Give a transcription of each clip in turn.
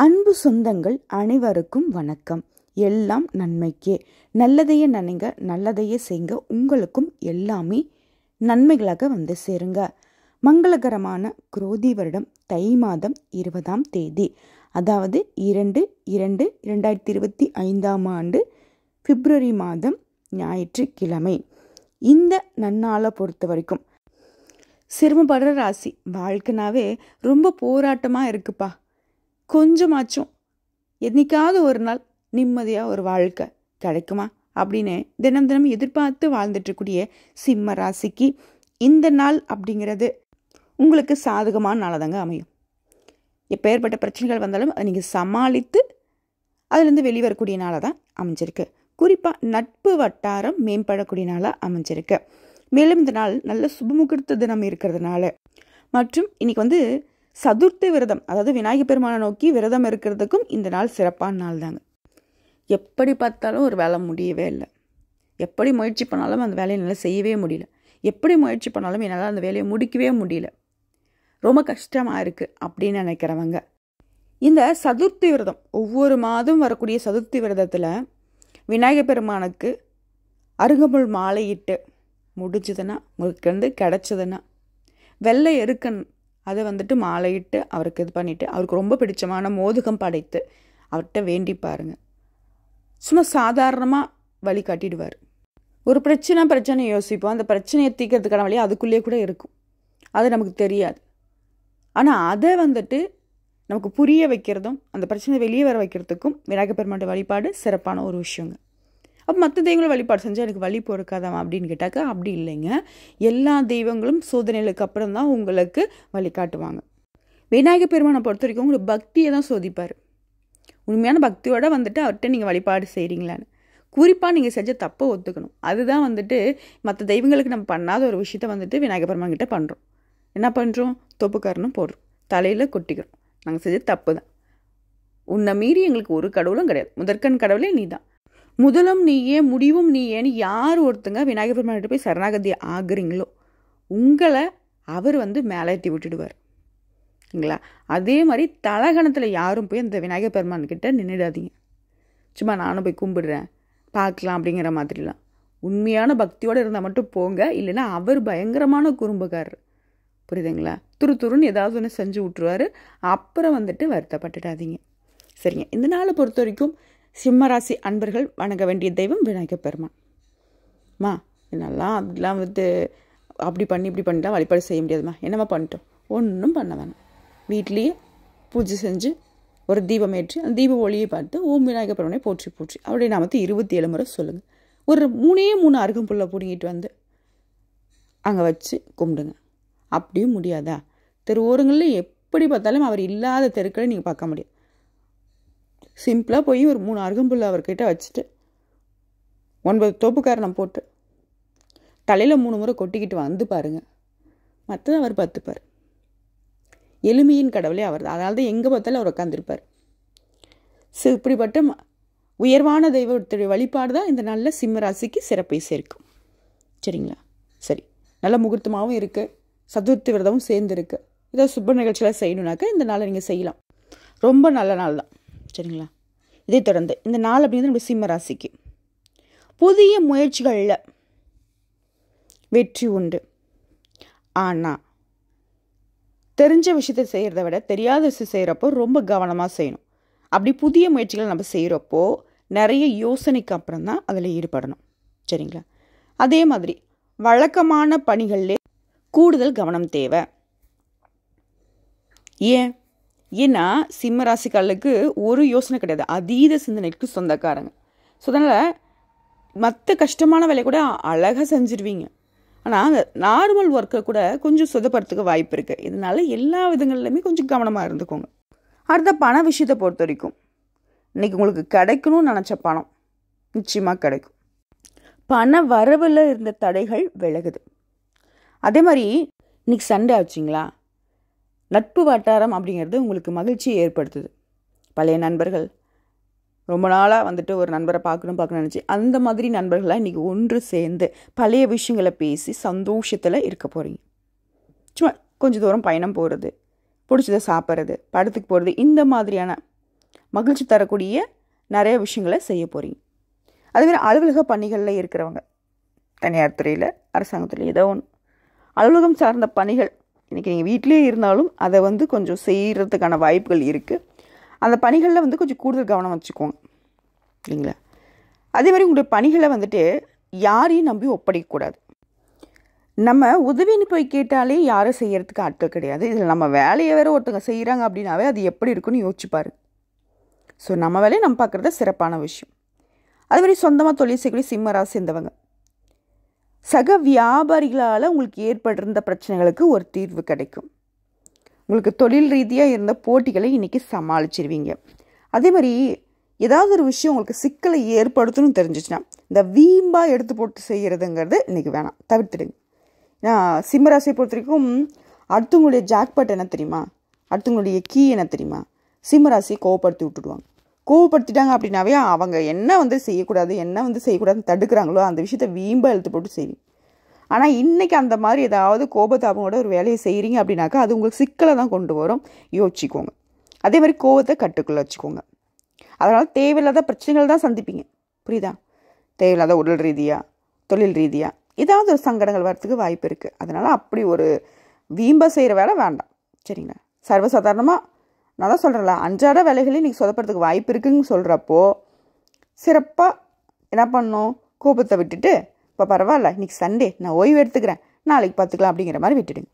அன்பு சொந்தங்கள் அனைவருக்கும் வணக்கம். எல்லாம் நன்மைக்கே. நல்லதையே நினைங்க, நல்லதையே செய்யுங்க. உங்களுக்கும் எல்லாமே நன்மைகளாக வந்து சேருங்க. மங்களகரமான குரோதி வருடம் தை மாதம் 20ஆம் தேதி, அதாவது 2/2/2025 பிப்ரவரி மாதம் ஞாயிற்றுக்கிழமை. இந்த நன்னாளை பொறுத்த வரைக்கும் சிரமப்படுற ராசி. வாழ்க்கைனாவே ரொம்ப போராட்டமாக இருக்குப்பா. கொஞ்சமாச்சும் என்னைக்காவது ஒரு நாள் நிம்மதியாக ஒரு வாழ்க்கை கிடைக்குமா அப்படின்னு தினம் தினம் எதிர்பார்த்து வாழ்ந்துட்டுக்கூடிய சிம்ம ராசிக்கு இந்த நாள் அப்படிங்கிறது உங்களுக்கு சாதகமான நாளாக தாங்க அமையும். எப்பேற்பட்ட பிரச்சனைகள் வந்தாலும் அதை நீங்கள் சமாளித்து அதுலேருந்து வெளிவரக்கூடிய நாளாக தான் அமைஞ்சிருக்கு. குறிப்பாக நட்பு வட்டாரம் மேம்படக்கூடிய நாளாக அமைஞ்சிருக்கு. மேலும் இந்த நாள் நல்ல சுபமுகூர்த்த தினம் இருக்கிறதுனால, மற்றும் இன்னைக்கு சதுர்த்தி விரதம், அதாவது விநாயகர் பெருமானை நோக்கி விரதம் இருக்கிறதுக்கும் இந்த நாள் சிறப்பான நாள் தாங்க. எப்படி பார்த்தாலும் ஒரு வேலை முடியவே இல்லை. எப்படி முயற்சி பண்ணாலும் அந்த வேலையை என்னால் செய்யவே முடியல. எப்படி முயற்சி பண்ணாலும் என்னால் அந்த வேலையை முடிக்கவே முடியல. ரொம்ப கஷ்டமாக இருக்குது அப்படின்னு நினைக்கிறவங்க இந்த சதுர்த்தி விரதம், ஒவ்வொரு மாதம் வரக்கூடிய சதுர்த்தி விரதத்தில் விநாயகர் பெருமானுக்கு அருகம்புல் மாலையிட்டு முடிஞ்சதுன்னா, உங்களுக்கு கிடச்சதுன்னா வெள்ளை எருக்கன் அதை மாலையிட்டு அவருக்கு இது பண்ணிவிட்டு அவருக்கு ரொம்ப பிடிச்சமான மோதகம் படைத்து அவர்கிட்ட வேண்டி பாருங்க. சும்மா சாதாரணமாக வழி காட்டிடுவார். ஒரு பிரச்சனை யோசிப்போம். அந்த பிரச்சனையை தீர்க்கறதுக்கான வழி அதுக்குள்ளேயே கூட இருக்கும். அது நமக்கு தெரியாது. ஆனால் அதை நமக்கு புரிய வைக்கிறதும் அந்த பிரச்சனை வெளியே வர வைக்கிறதுக்கும் விநாயகர் பெருமான் வழிபாடு சிறப்பான ஒரு விஷயங்க. அப்போ மற்ற தெய்வங்களும் வழிபாடு செஞ்சால் எனக்கு வழி பொறுக்காதான் அப்படின்னு கேட்டாக்கா அப்படி இல்லைங்க. எல்லா தெய்வங்களும் சோதனைகளுக்கு அப்புறம் தான் உங்களுக்கு வழிகாட்டுவாங்க. விநாயகர் பெருமானை பொறுத்த வரைக்கும் உங்களுக்கு பக்தியை தான் சோதிப்பார். உண்மையான பக்தியோடு அவர்கிட்ட நீங்கள் வழிபாடு செய்கிறீங்களான்னு. குறிப்பாக நீங்கள் செஞ்ச தப்பை ஒத்துக்கணும். அதுதான் மற்ற தெய்வங்களுக்கு நம்ம பண்ணாத ஒரு விஷயத்த விநாயகர் பெருமான் கிட்ட பண்ணுறோம். என்ன பண்ணுறோம்? தொப்புக்காரனும் போடுறோம், தலையில் கொட்டிக்கிறோம். நாங்கள் செஞ்ச தப்பு தான். உன்னை மீறி எங்களுக்கு ஒரு கடவுளும் கிடையாது. முதற்கண் கடவுளே நீ தான். முதலும் நீயே, முடிவும் நீயேன்னு யார் ஒருத்தங்க விநாயகர் பெருமான்கிட்ட போய் சரணாகதி ஆகுறீங்களோ உங்களை அவர் மேலேற்றி விட்டுடுவார். சரிங்களா? அதே மாதிரி தலகணத்தில் யாரும் போய் அந்த விநாயகர் பெருமான்கிட்ட நின்றுடாதீங்க. சும்மா நானும் போய் கும்பிடுறேன் பார்க்கலாம் அப்படிங்கிற மாதிரிலாம். உண்மையான பக்தியோடு இருந்தால் மட்டும் போங்க. இல்லைன்னா அவர் பயங்கரமான குறும்புக்காரர். புரியுதுங்களா? துருன்னு ஏதாவது ஒன்று செஞ்சு விட்ருவார். அப்புறம் வருத்தப்பட்டுடாதீங்க. சரிங்க. இந்த நாளை பொறுத்த வரைக்கும் சிம்மராசி அன்பர்கள் வணங்க வேண்டிய தெய்வம் விநாயகர் பெருமான். என்னெல்லாம் அப்படிலாம் அப்படி பண்ணி இப்படி பண்ணிட்டா வழிபாடு செய்ய முடியாதுமா. என்னம்மா பண்ணிட்டோம்? ஒன்றும் பண்ண வேணாம். வீட்லேயே பூஜை செஞ்சு ஒரு தீபம் ஏற்றி அந்த தீப ஒளியை பார்த்து ஓம் விநாயகர் பெருமானை போற்றி போற்றி அவருடைய நாமத்தை 27 முறை சொல்லுங்கள். ஒரு 3 அருகம்புல்லை பிடிங்கிட்டு அங்கே வச்சு கும்பிடுங்க. அப்படியும் முடியாதா? தெருவோரங்களில் எப்படி பார்த்தாலும் அவர் இல்லாத தெருக்களை நீங்கள் பார்க்க முடியாது. சிம்பிளாக போய் ஒரு 3 அருகம்புல்லை அவர்கிட்ட வச்சுட்டு 9 தோப்புக்காரணம் போட்டு தலையில் 3 முறை கொட்டிக்கிட்டு பாருங்கள். மற்றது அவர் பார்த்துப்பார். எளிமையின் கடவுளே அவர் தான். அதனால தான் எங்கே பார்த்தாலும் அவர் உட்காந்துருப்பார். இப்படிப்பட்ட உயர்வான தெய்வத்துடைய வழிபாடு தான் இந்த நல்ல சிம்ம ராசிக்கு சிறப்பை சேர்க்கும். சரிங்களா? சரி. நல்ல முகூர்த்தமாகவும் இருக்குது. சதுர்த்தி விரதமும் சேர்ந்து இருக்குது. ஏதோ சுப நிகழ்ச்சியெலாம் செய்யணுன்னாக்கா இந்த நாளை நீங்கள் செய்யலாம். ரொம்ப நல்ல நாள் தான். சரிங்களா? இதை தொடர்ந்து இந்த நாள் அப்படிங்கிறது நம்ம சிம்ம ராசிக்கு புதிய முயற்சிகளில் வெற்றி உண்டு. ஆனால் தெரிஞ்ச விஷயத்தை செய்கிறத விட தெரியாத விஷயம் செய்கிறப்போ ரொம்ப கவனமாக செய்யணும். அப்படி புதிய முயற்சிகளை நம்ம செய்கிறப்போ நிறைய யோசனைக்கு அப்புறம் தான் அதில் ஈடுபடணும். சரிங்களா? அதே மாதிரி வழக்கமான பணிகளிலே கூடுதல் கவனம் தேவை. ஏன்னா சிம்ம ராசிக்காரர்களுக்கு ஒரு யோசனை கிடையாது. அதீத சிந்தனைக்கு சொந்தக்காரங்க. ஸோ அதனால் மற்ற கஷ்டமான வேலையை கூட அழகாக செஞ்சிருவீங்க. ஆனால் அந்த நார்மல் ஒர்க்கை கூட கொஞ்சம் சொதப்படுறதுக்கு வாய்ப்பு இருக்குது. இதனால எல்லா விதங்கள்லையுமே கொஞ்சம் கவனமாக இருந்துக்கோங்க. அடுத்த பண விஷயத்தை பொறுத்த வரைக்கும் இன்றைக்கி உங்களுக்கு கிடைக்கணும்னு நினச்ச பணம் நிச்சயமாக கிடைக்கும். பண வரவில் இருந்த தடைகள் விலகுது. அதே மாதிரி இன்றைக்கி சண்டே ஆச்சுங்களா, நட்பு வட்டாரம் உங்களுக்கு மகிழ்ச்சியை ஏற்படுத்துது. பழைய நண்பர்கள், ரொம்ப நாளாக ஒரு நண்பரை பார்க்கணும் நினச்சி அந்த மாதிரி நண்பர்களாக இன்றைக்கி ஒன்று சேர்ந்து பழைய விஷயங்களை பேசி சந்தோஷத்தில் இருக்க போகிறீங்க. சும்மா கொஞ்சம் தூரம் பயணம் போகிறது, பிடிச்சதை சாப்பிட்றது, படத்துக்கு போகிறது, இந்த மாதிரியான மகிழ்ச்சி தரக்கூடிய நிறைய விஷயங்களை செய்ய போகிறீங்க. அதேமாதிரி அலுவலக பணிகளில் இருக்கிறவங்க, தனியார் துறையில், அரசாங்கத்துறையில், ஏதோ ஒன்று அலுவலகம் சார்ந்த பணிகள், இன்றைக்கி நீங்கள் வீட்டிலே இருந்தாலும் அதை கொஞ்சம் செய்கிறதுக்கான வாய்ப்புகள் இருக்குது. அந்த பணிகளில் கொஞ்சம் கூடுதல் கவனம் வச்சுக்கோங்க, இல்லைங்களா? அதே மாதிரி உங்களுடைய பணிகளை யாரையும் நம்பி ஒப்படைக்கக்கூடாது. நம்ம உதவின்னு போய் கேட்டாலே யாரும் செய்யறதுக்கு ஆட்கள் கிடையாது. இதில் நம்ம வேலையை வேறு ஒருத்தவங்க செய்கிறாங்க அப்படின்னாவே அது எப்படி இருக்குன்னு யோசிச்சுப்பாரு. ஸோ நம்ம வேலையை நம்ம பார்க்குறது சிறப்பான விஷயம். அதே மாதிரி சொந்தமாக தொழில் செய்யக்கூடிய சிம்ம ராசி சேர்ந்தவங்க, சக வியாபாரிகளால் உங்களுக்கு ஏற்பட்டிருந்த பிரச்சனைகளுக்கு ஒரு தீர்வு கிடைக்கும். உங்களுக்கு தொழில் ரீதியாக இருந்த போட்டிகளை இன்றைக்கி சமாளிச்சிருவீங்க. அதே மாதிரி ஏதாவது ஒரு விஷயம் உங்களுக்கு சிக்கலை ஏற்படுத்தணும்னு தெரிஞ்சிச்சுன்னா இந்த வீம்பாக எடுத்து போட்டு செய்கிறதுங்கிறது இன்றைக்கி வேணாம், தவிர்த்துடுங்க. ஏன்னா சிம்மராசியை பொறுத்த வரைக்கும் அடுத்தவங்களுடைய ஜாக்பாட் என்ன தெரியுமா, அடுத்தவங்களுடைய கீ என்ன தெரியுமா, சிம்மராசியை கோவப்படுத்தி விட்டுடுவாங்க. கோவப்படுத்திட்டாங்க அப்படின்னாவே அவங்க என்ன செய்யக்கூடாது, என்ன செய்யக்கூடாதுன்னு தடுக்கிறாங்களோ அந்த விஷயத்த வீம்பாக எழுத்து போட்டு செய்வீங்க. ஆனால் இன்றைக்கி அந்த மாதிரி ஏதாவது கோபத்தாபங்களோட ஒரு வேலையை செய்கிறீங்க அப்படின்னாக்கா அது உங்களுக்கு சிக்கலை தான் கொண்டு வரும், யோசிச்சுக்கோங்க. அதே மாதிரி கோவத்தை கட்டுக்குள்ளே வச்சுக்கோங்க. அதனால் தேவையில்லாத பிரச்சனைகள் தான் சந்திப்பீங்க, புரியுதா? தேவையில்லாத உடல் ரீதியாக, தொழில் ரீதியாக ஏதாவது ஒரு சங்கடங்கள் வரத்துக்கு வாய்ப்பு இருக்குது. அதனால் அப்படி ஒரு வீம்பாக செய்கிற வேலை வேண்டாம், சரிங்களா? சர்வசாதாரணமாக நான் தான் சொல்கிறேன்ல, அன்றாட வேலைகளையும் இன்றைக்கி சொதப்படுறதுக்கு வாய்ப்பு இருக்குதுன்னு சொல்கிறப்போ சிறப்பாக என்ன பண்ணணும், கோபத்தை விட்டுட்டு இப்போ பரவாயில்ல இன்றைக்கி சண்டே நான் ஓய்வு எடுத்துக்கிறேன், நாளைக்கு பார்த்துக்கலாம் அப்படிங்கிற மாதிரி விட்டுடுங்க.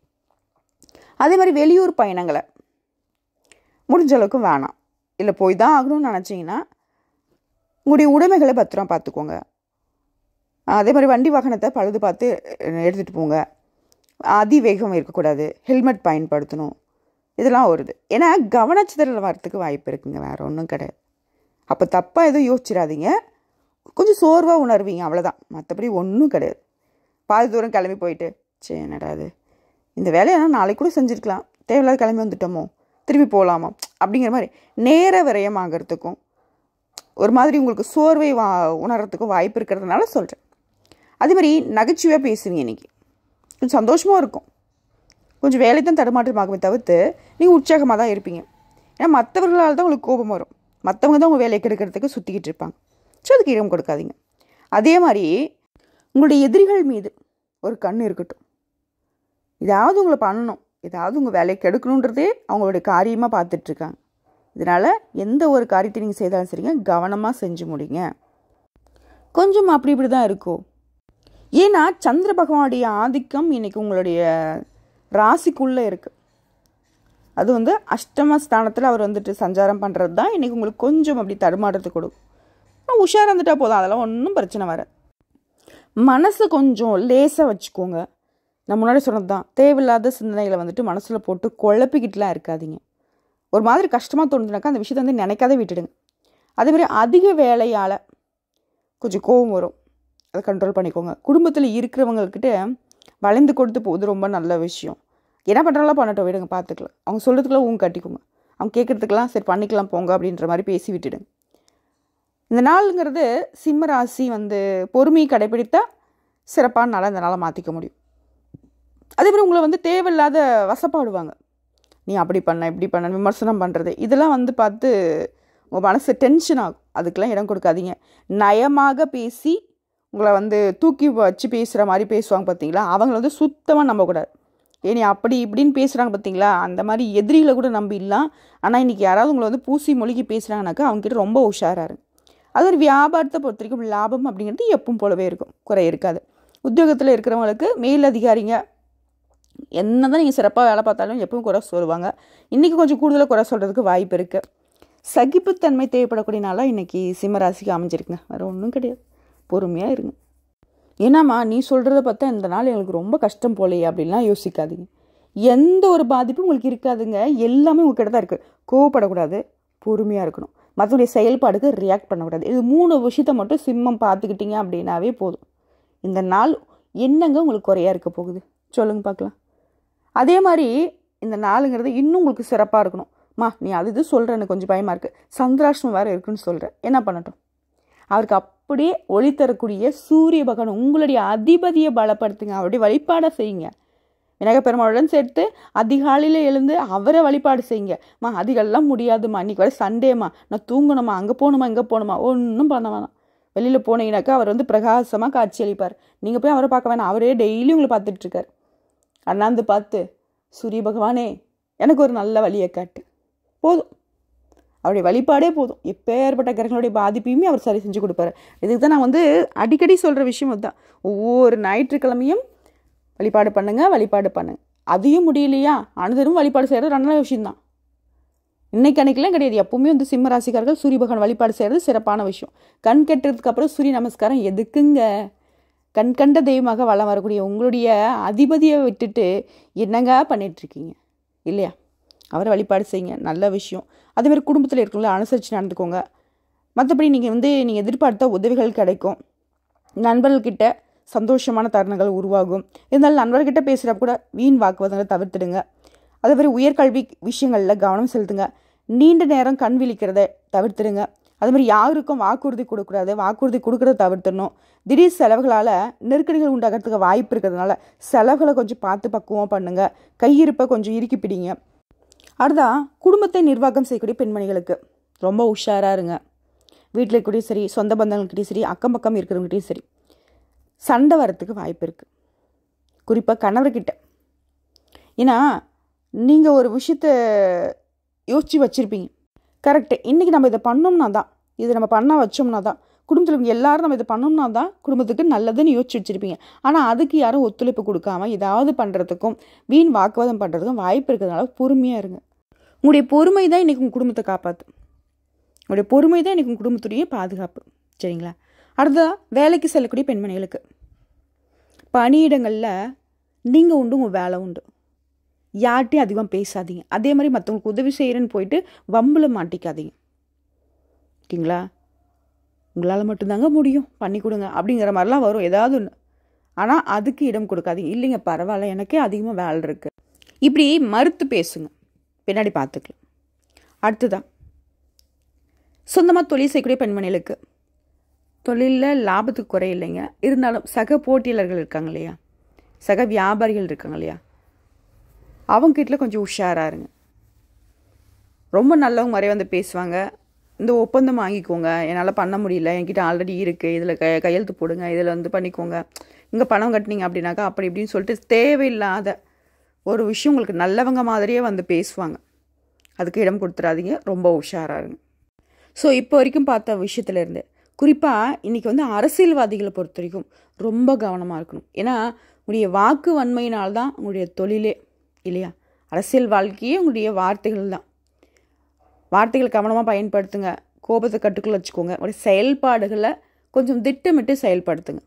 அதே மாதிரி வெளியூர் பயணங்களை முடிஞ்ச அளவுக்கு வேணாம். இல்லை போய் தான் ஆகணும்னு நினச்சிங்கன்னா உங்களுடைய உடைமைகளை பத்திரம் பார்த்துக்கோங்க. அதே மாதிரி வண்டி வாகனத்தை பழுது பார்த்து எடுத்துகிட்டு போங்க. அதிவேகம் இருக்கக்கூடாது, ஹெல்மெட் பயன்படுத்தணும், இதெல்லாம் வருது. ஏன்னா கவனச்சிதறல் வரத்துக்கு வாய்ப்பு இருக்குங்க, வேறு ஒன்றும் கிடையாது. அப்போ தப்பாக எதுவும் யோசிச்சிடாதீங்க, கொஞ்சம் சோர்வாக உணர்வீங்க, அவ்வளோதான். மற்றபடி ஒன்றும் கிடையாது. பாதி தூரம் கிளம்பி போயிட்டு சரி என்னடா அது, இந்த வேலையெல்லாம் நாளைக்கு கூட செஞ்சுருக்கலாம், தேவையில்லாத கிளம்பி வந்துட்டோமோ, திரும்பி போகலாமா அப்படிங்கிற மாதிரி நேர விரயமாகறதுக்கும் ஒரு மாதிரி உங்களுக்கு சோர்வை உணர்றதுக்கும் வாய்ப்பு இருக்கிறதுனால சொல்கிறேன். அதே மாதிரி நகைச்சுவையாக பேசுவீங்க, இன்றைக்கி கொஞ்சம் சந்தோஷமாக இருக்கும். கொஞ்சம் வேலை தான் தடுமாற்றமாகவே தவிர்த்து நீங்கள் உற்சாகமாக தான் இருப்பீங்க. ஏன்னா மற்றவர்களால் தான் உங்களுக்கு கோபம் வரும், மற்றவங்க தான் உங்கள் வேலையை கெடுக்கிறதுக்கு சுற்றிக்கிட்டு இருப்பாங்க. ஸோ அதுக்கு இடம் கொடுக்காதீங்க. அதே மாதிரி உங்களுடைய எதிரிகள் மீது ஒரு கண் இருக்கட்டும். ஏதாவது உங்களை பண்ணணும், ஏதாவது உங்கள் வேலையை கெடுக்கணுன்றதே அவங்களுடைய காரியமாக பார்த்துட்ருக்காங்க. இதனால் எந்த ஒரு காரியத்தை நீங்கள் செய்தாலும் சரிங்க, கவனமாக செஞ்சு முடிங்க. கொஞ்சம் அப்படி இப்படி தான் இருக்கும். ஏன்னா சந்திர பகவானுடைய ஆதிக்கம் இன்றைக்கி உங்களுடைய ராசிக்குள்ளே இருக்குது. அது அஷ்டம ஸ்தானத்தில் அவர் சஞ்சாரம் பண்ணுறது தான் இன்றைக்கி உங்களுக்கு கொஞ்சம் அப்படி தடுமாற்றத்தை கொடுக்கும். உஷாராக இருந்துட்டால் போதும், அதெல்லாம் ஒன்றும் பிரச்சனை வராது. மனசை கொஞ்சம் லேசாக வச்சுக்கோங்க. நான் முன்னாடி சொன்னது தான், தேவையில்லாத சிந்தனைகளை மனசில் போட்டு குழப்பிக்கிட்டுலாம் இருக்காதீங்க. ஒரு மாதிரி கஷ்டமாக தோணுதுனாக்கா அந்த விஷயத்தை நினைக்காதே விட்டுடுங்க. அதேமாதிரி அதிக வேலையால் கொஞ்சம் கோபம் வரும், அதை கண்ட்ரோல் பண்ணிக்கோங்க. குடும்பத்தில் இருக்கிறவங்கக்கிட்ட வளைந்து கொடுத்து போகுது ரொம்ப நல்ல விஷயம். என்ன பண்ணுறாங்களோ பண்ணட்டும், விடுங்க, பார்த்துக்கலாம். அவங்க சொல்கிறதுக்குலாம் ஊங்க கட்டிக்கோங்க, அவங்க கேட்குறதுக்கெல்லாம் சரி பண்ணிக்கலாம் போங்க அப்படின்ற மாதிரி பேசி விட்டுடுங்க. இந்த நாளுங்கிறது சிம்ம ராசி பொறுமையை கடைப்பிடித்தா சிறப்பான நாளாக இந்த நாளை மாற்றிக்க முடியும். அதே மாதிரி உங்களை தேவையில்லாத வசப்பாடுவாங்க, நீ அப்படி பண்ண இப்படி பண்ண விமர்சனம் பண்ணுறது, இதெல்லாம் பார்த்து உங்கள் மனசு டென்ஷன் ஆகும். அதுக்கெல்லாம் இடம் கொடுக்காதீங்க. நயமாக பேசி உங்களை தூக்கி வச்சு பேசுகிற மாதிரி பேசுவாங்க பார்த்தீங்களா, அவங்கள சுத்தமாக நம்பக்கூடாது. ஏனி அப்படி இப்படின்னு பேசுகிறாங்க பார்த்தீங்களா, அந்த மாதிரி எதிரிகளை கூட நம்பிடலாம். ஆனால் இன்றைக்கி யாராவது உங்களை பூசி மொழிகி பேசுகிறாங்கனாக்கா அவங்ககிட்ட ரொம்ப உஷாராக இருங்க. அது ஒரு வியாபாரத்தை பொறுத்த வரைக்கும் லாபம் அப்படிங்கிறது எப்பவும் போலவே இருக்கும், குறை இருக்காது. உத்தியோகத்தில் இருக்கிறவங்களுக்கு மேல் அதிகாரிங்க என்ன தான் நீங்கள் சிறப்பாக வேலை பார்த்தாலும் எப்பவும் குறை சொல்லுவாங்க. இன்றைக்கி கொஞ்சம் கூடுதலாக குறை சொல்கிறதுக்கு வாய்ப்பு இருக்குது. சகிப்புத்தன்மை தேவைப்படக்கூடிய நாளாக இன்றைக்கி சிம்மராசிக்கு அமைஞ்சிருக்குங்க, வேறு ஒன்றும் கிடையாது. பொறுமையாக இருங்க. ஏன்னாம்மா நீ சொல்கிறத பார்த்தா இந்த நாள் எங்களுக்கு ரொம்ப கஷ்டம் போலையே அப்படின்லாம் யோசிக்காதீங்க. எந்த ஒரு பாதிப்பும் உங்களுக்கு இருக்காதுங்க, எல்லாமே உங்கள்கிட்ட தான் இருக்குது. கோவப்படக்கூடாது, பொறுமையாக இருக்கணும், மற்றவங்களுடைய செயல்பாடுக்கு ரியாக்ட் பண்ணக்கூடாது. இது 3 விஷயத்த மட்டும் சிம்மம் பார்த்துக்கிட்டீங்க அப்படின்னாவே போதும். இந்த நாள் என்னங்க உங்களுக்கு குறையாக இருக்க போகுது சொல்லுங்க பார்க்கலாம். அதே மாதிரி இந்த நாளுங்கிறது இன்னும் உங்களுக்கு சிறப்பாக இருக்கணும். நீ அது சொல்கிற எனக்கு கொஞ்சம் பயமாக இருக்குது, சந்திராஷ்டமம் வேறு இருக்குன்னு சொல்கிற, என்ன பண்ணட்டும்? அவருக்கு அப்படியே ஒளி தரக்கூடிய சூரிய பகவான் உங்களுடைய அதிபதியை பலப்படுத்துங்க, அவருடைய வழிபாடை செய்யுங்க. விநாயகர் பெருமாளுடன் சேர்த்து அதிகாலையில் எழுந்து அவரை வழிபாடு செய்யுங்கம்மா. அதிகெல்லாம் முடியாதுமா, இன்றைக்கி வர சண்டேம்மா, நான் தூங்கணுமா, அங்கே போகணுமா இங்கே போகணுமா, ஒன்றும் பண்ண வேணாம். வெளியில் போனீங்கன்னாக்கா அவர் பிரகாசமாக காட்சி அளிப்பார். நீங்கள் போய் அவரை பார்க்க வேணாம், அவரே டெய்லி உங்களை பார்த்துட்ருக்கார். அண்ணாந்து பார்த்து, சூரிய பகவானே எனக்கு ஒரு நல்ல வழியை காட்டு, போதும். அவருடைய வழிபாடே போதும். எப்பேற்பட்ட கிரகங்களுடைய பாதிப்பையுமே அவர் சரி செஞ்சு கொடுப்பாரு. இதுக்கு தான் நான் அடிக்கடி சொல்கிற விஷயம் அதுதான். ஒவ்வொரு ஞாயிற்றுக்கிழமையும் வழிபாடு பண்ணுங்க. அதையும் முடியலையா, அனுதினமும் வழிபாடு செய்கிறது நல்ல விஷயம்தான். இன்னைக்கு அன்னைக்கெல்லாம் கிடையாது. எப்பவுமே சிம்ம ராசிக்காரர்கள் சூரிய பகவான் வழிபாடு செய்கிறது சிறப்பான விஷயம். கண் கெட்டதுக்கு அப்புறம் சூரிய நமஸ்காரம் எதுக்குங்க? கண் கண்ட தெய்வமாக வளம் வரக்கூடிய உங்களுடைய அதிபதியை விட்டுட்டு என்னங்க பண்ணிகிட்ருக்கீங்க இல்லையா? அவரை வழிபாடு செய்யுங்க, நல்ல விஷயம். அதேமாதிரி குடும்பத்தில் இருக்கவங்கள அனுசரித்து நடந்துக்கோங்க. மற்றபடி நீங்கள் எதிர்பார்த்த உதவிகள் கிடைக்கும். நண்பர்கள்கிட்ட சந்தோஷமான தருணங்கள் உருவாகும். இருந்தாலும் நண்பர்கிட்ட பேசுகிறப்ப கூட வீண் வாக்குவாதங்களை தவிர்த்துடுங்க. அதேமாதிரி உயர்கல்வி விஷயங்களில் கவனம் செலுத்துங்க. நீண்ட நேரம் கண் விழிக்கிறத தவிர்த்துடுங்க. அதுமாதிரி யாருக்கும் வாக்குறுதி கொடுக்கூடாது. வாக்குறுதி கொடுக்குறத தவிர்த்துடணும். திடீர் செலவுகளால் நெருக்கடிகள் உண்டாகிறதுக்கு வாய்ப்பு இருக்கிறதுனால செலவுகளை கொஞ்சம் பார்த்து பக்குவமாக பண்ணுங்கள். கையிருப்பை கொஞ்சம் இறுக்கி பிடிங்க. அடுத்ததான் குடும்பத்தை நிர்வாகம் செய்யக்கூடிய பெண்மணிகளுக்கு ரொம்ப உஷாராக இருங்க. வீட்டில் இருக்கக்கூடிய சரி, சொந்த பந்தங்கள்கிட்டையும் சரி, அக்கம் பக்கம் இருக்கிறவங்ககிட்டையும் சரி, சண்டை வரத்துக்கு வாய்ப்பு இருக்குது. குறிப்பாக கணவர்கிட்ட. ஏன்னா நீங்கள் ஒரு விஷயத்தை யோசித்து வச்சுருப்பீங்க, கரெக்டு, இன்றைக்கி நம்ம இதை பண்ணோம்னா தான், இதை நம்ம பண்ண வச்சோம்னா தான் குடும்பத்தில் எல்லாரும் நம்ம இதை பண்ணோம்னா தான் குடும்பத்துக்கு நல்லதுன்னு யோசிச்சு வச்சுருப்பீங்க. ஆனால் அதுக்கு யாரும் ஒத்துழைப்பு கொடுக்காம ஏதாவது பண்ணுறதுக்கும் வீண் வாக்குவாதம் பண்ணுறதுக்கும் வாய்ப்பு இருக்கிறதுனால பொறுமையாக இருங்க. உங்களுடைய பொறுமை தான் இன்றைக்கி உங்கள் குடும்பத்தை காப்பாற்றும். உங்களுடைய பொறுமை தான் இன்றைக்கி உங்கள் குடும்பத்துடைய பாதுகாப்பு. சரிங்களா? அடுத்ததாக வேலைக்கு செல்லக்கூடிய பெண்மணிகளுக்கு பணியிடங்களில் நீங்கள் உண்டு, உங்கள் வேலை உண்டு. யார்கிட்டையும் அதிகமாக பேசாதீங்க. அதே மாதிரி மற்றவங்களுக்கு உதவி செய்கிறேன்னு போயிட்டு வம்பில் மாட்டிக்காதீங்க. ஓகேங்களா? உங்களால் மட்டும்தாங்க முடியும், பண்ணி கொடுங்க அப்படிங்கிற மாதிரிலாம் வரும் ஏதாவது ஒன்று. ஆனால் அதுக்கு இடம் கொடுக்காதீங்க. இல்லைங்க பரவாயில்ல, எனக்கே அதிகமாக வேலை இருக்குது, இப்படி மறுத்து பேசுங்க, பின்னாடி பார்த்துக்கலாம். அடுத்துதான் சொந்தமாக தொழில் செய்யக்கூடிய பெண்மணிகளுக்கு தொழிலில் லாபத்துக்கு குறை இல்லைங்க. இருந்தாலும் சக போட்டியாளர்கள் இருக்காங்க இல்லையா, சக வியாபாரிகள் இருக்காங்க இல்லையா, அவங்ககிட்ட கொஞ்சம் உஷாராக இருங்க. ரொம்ப நல்லவங்க மாதிரி பேசுவாங்க. இந்த ஒப்பந்தம் வாங்கிக்கோங்க, என்னால் பண்ண முடியல, என்கிட்ட ஆல்ரெடி இருக்குது, இதில் கையெழுத்து போடுங்க, இதில் பண்ணிக்கோங்க, இங்கே பணம் கட்டினீங்க அப்படின்னாக்கா அப்படி இப்படின்னு சொல்லிட்டு தேவையில்லாத ஒரு விஷயம் உங்களுக்கு நல்லவங்க மாதிரியே பேசுவாங்க. அதுக்கு இடம் கொடுத்துடாதீங்க, ரொம்ப உஷாராக இருங்க. ஸோ இப்போ வரைக்கும் பார்த்த விஷயத்துலேருந்து குறிப்பாக இன்றைக்கி அரசியல்வாதிகளை பொறுத்த வரைக்கும் ரொம்ப கவனமாக இருக்கணும். ஏன்னா உங்களுடைய வாக்கு வன்மையினால்தான் உங்களுடைய தொழிலே இல்லையா, அரசியல் வாழ்க்கையே உங்களுடைய வார்த்தைகள் தான். வார்த்தைகள் கவனமாக பயன்படுத்துங்க. கோபத்தை கட்டுக்குள்ள வச்சுக்கோங்க. உங்களுடைய செயல்பாடுகளை கொஞ்சம் திட்டமிட்டு செயல்படுத்துங்க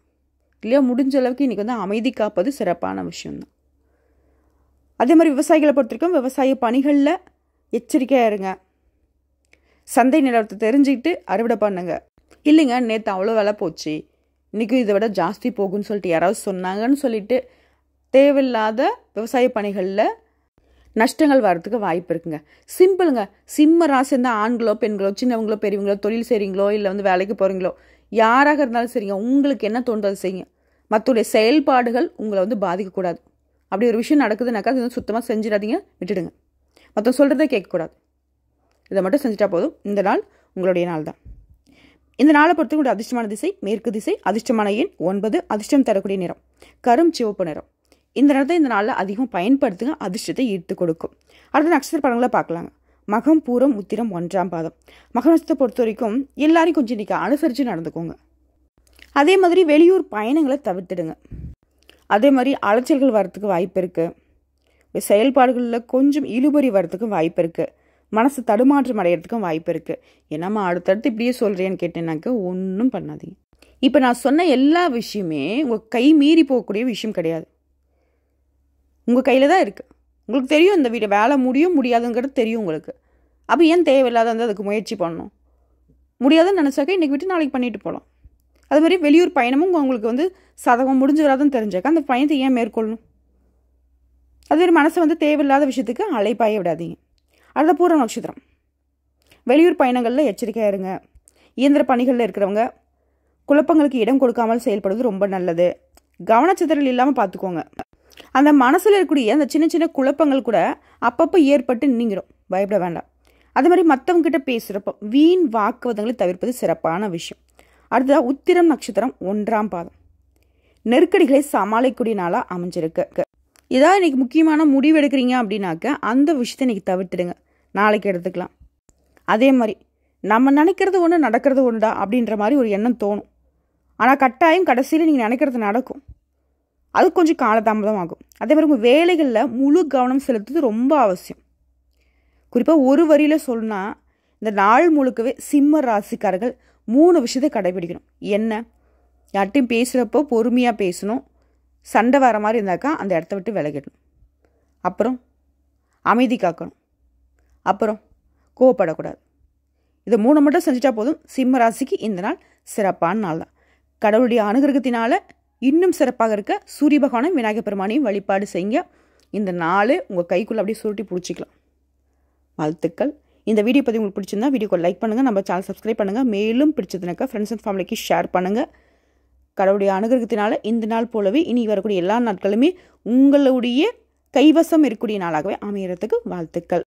இல்லையா. முடிஞ்ச அளவுக்கு இன்றைக்கி அமைதி காப்பது சிறப்பான விஷயம்தான். அதே மாதிரி விவசாயிகளை பொறுத்த வரைக்கும் விவசாய பணிகளில் எச்சரிக்கையாக இருங்க. சந்தை நிலவரத்தை தெரிஞ்சுக்கிட்டு அறுவடை பண்ணுங்க. இல்லைங்க நேற்று அவ்வளோ விலை போச்சு, இன்றைக்கும் இதை விட ஜாஸ்தி போகுன்னு சொல்லிட்டு யாராவது சொன்னாங்கன்னு சொல்லிட்டு தேவையில்லாத விவசாய பணிகளில் நஷ்டங்கள் வர்றதுக்கு வாய்ப்பு இருக்குங்க. சிம்பிளுங்க. சிம்ம ராசி இருந்தால் ஆண்களோ பெண்களோ சின்னவங்களோ பெரியவங்களோ தொழில் செய்கிறீங்களோ இல்லை வேலைக்கு போகிறீங்களோ யாராக இருந்தாலும் சரிங்க, உங்களுக்கு என்ன தோன்றது செய்யுங்க. மற்றவருடைய செயல்பாடுகள் உங்களை பாதிக்கக்கூடாது. அப்படி ஒரு விஷயம் நடக்குதுனாக்கா அது சுத்தமாக செஞ்சிடாதீங்க, விட்டுடுங்க. மற்றவங்க சொல்கிறதே கேட்கக்கூடாது. இதை மட்டும் செஞ்சுட்டா போதும். இந்த நாள் உங்களுடைய நாள் தான். இந்த நாளை பொறுத்து உங்களுடைய அதிர்ஷ்டமான திசை மேற்கு திசை, அதிர்ஷ்டமான எண் 9, அதிர்ஷ்டம் தரக்கூடிய நிறம் கரும் சிவப்பு நிறம். இந்த நேரத்தை இந்த நாளில் அதிகம் பயன்படுத்துங்க, அதிர்ஷ்டத்தை ஈர்த்து கொடுக்கும். அடுத்த நட்சத்திர படங்களை பார்க்கலாங்க. மகம் பூரம் உத்திரம் 1ஆம் பாதம். மக நட்சத்திரத்தை பொறுத்த வரைக்கும் எல்லாரையும் கொஞ்சம் இன்றைக்கி அனுசரித்து நடந்துக்கோங்க. அதே மாதிரி வெளியூர் பயணங்களை தவிர்த்துடுங்க. அதே மாதிரி அலைச்சல்கள் வரத்துக்கு வாய்ப்பு இருக்குது. செயல்பாடுகளில் கொஞ்சம் இழுபறி வரத்துக்கு வாய்ப்பு இருக்குது. மனசு தடுமாற்றம் அடைகிறதுக்கும் வாய்ப்பு இருக்குது. என்னம்மா அடுத்தடுத்து இப்படியே சொல்கிறேன்னு கேட்டேன்னாக்க ஒன்றும் பண்ணாதீங்க. இப்போ நான் சொன்ன எல்லா விஷயமே உங்கள் கை மீறி போகக்கூடிய விஷயம் கிடையாது. உங்கள் கையில் தான் இருக்குது. உங்களுக்கு தெரியும் இந்த வீட்டை வேலை முடியும் முடியாதுங்கிறது தெரியும் உங்களுக்கு. அப்போ ஏன் தேவையில்லாத அதுக்கு முயற்சி பண்ணணும்? முடியாதுன்னு நினச்சாக்க இன்றைக்கி விட்டு நாளைக்கு பண்ணிட்டு போகலாம். அது மாதிரி வெளியூர் பயணமும் உங்களுக்கு சதகம் முடிஞ்சுறாதுன்னு தெரிஞ்சாக்க அந்த பயணத்தை ஏன் மேற்கொள்ளணும்? அதுமாதிரி மனசை தேவையில்லாத விஷயத்துக்கு அலைப்பாய விடாதீங்க. அடுத்த பூர நட்சத்திரம். வெளியூர் பயணங்களில் எச்சரிக்கையாக இருங்க. இயந்திர பணிகளில் இருக்கிறவங்க குழப்பங்களுக்கு இடம் கொடுக்காமல் செயல்படுவது ரொம்ப நல்லது. கவனச்சிதறல் இல்லாமல் பார்த்துக்கோங்க. அந்த மனசில் இருக்கக்கூடிய அந்த சின்ன சின்ன குழப்பங்கள் கூட அப்பப்போ ஏற்பட்டு நீங்கிடும், பயப்பட வேண்டாம். அதே மாதிரி மற்றவங்க கிட்ட பேசுகிறப்போ வீண் வாக்குவாதங்களை தவிர்ப்பது சிறப்பான விஷயம். அடுத்ததாக உத்திரம் நட்சத்திரம் 1ஆம் பாதம். நெருக்கடிகளை சமாளிக்கக்கூடிய நாளாக அமைஞ்சிருக்கு. ஏதாவது இன்னைக்கு முக்கியமான முடிவு எடுக்கிறீங்க அப்படின்னாக்க அந்த விஷயத்தை இன்னைக்கு தவிர்த்துடுங்க, நாளைக்கு எடுத்துக்கலாம். அதே மாதிரி நம்ம நினைக்கிறது ஒன்று நடக்கிறது ஒன்றுடா அப்படின்ற மாதிரி ஒரு எண்ணம் தோணும். ஆனால் கட்டாயம் கடைசியில் நீங்கள் நினைக்கிறது நடக்கும். அது கொஞ்சம் காலதாமதம் ஆகும். அதே மாதிரி உங்கள் வேலைகளில் முழு கவனம் செலுத்துறது ரொம்ப அவசியம். குறிப்பாக ஒரு வரியில் சொல்லணும்னா இந்த நாள் முழுக்கவே சிம்ம ராசிக்காரர்கள் 3 விஷயத்தை கடைபிடிக்கணும். என்ன? யார்ட்டையும் பேசுகிறப்போ பொறுமையாக பேசணும். சண்டை வர மாதிரி இருந்தாக்கா அந்த இடத்த விட்டு விலகிடணும். அப்புறம் அமைதி காக்கணும். அப்புறம் கோவப்படக்கூடாது. இதை 3 மட்டும் செஞ்சுட்டா போதும். சிம்ம ராசிக்கு இந்த நாள் சிறப்பான நாள் தான். கடவுளுடைய அனுகிரகத்தினால இன்னும் சிறப்பாக இருக்க சூரிய பகவானையும் விநாயகர் பெருமானையும் வழிபாடு செய்யுங்க. இந்த நாள் உங்கள் கைக்குள்ளே அப்படியே சுருட்டி பிடிச்சிக்கலாம். வாழ்த்துக்கள். இந்த வீடியோ பற்றி உங்களுக்கு பிடிச்சிருந்தா வீடியோக்கு லைக் பண்ணுங்கள், நம்ம சேனல் சப்ஸ்கிரைப் பண்ணுங்கள். மேலும் பிடிச்சதுனாக்கா ஃப்ரெண்ட்ஸ் அண்ட் ஃபேமிலிக்கு ஷேர் பண்ணுங்கள். கடவுளுடைய அனுகிரகத்தினால இந்த நாள் போலவே இனி வரக்கூடிய எல்லா நாட்களுமே உங்களுடைய கைவசம் இருக்கக்கூடிய நாளாகவே அமையறதுக்கு வாழ்த்துக்கள்.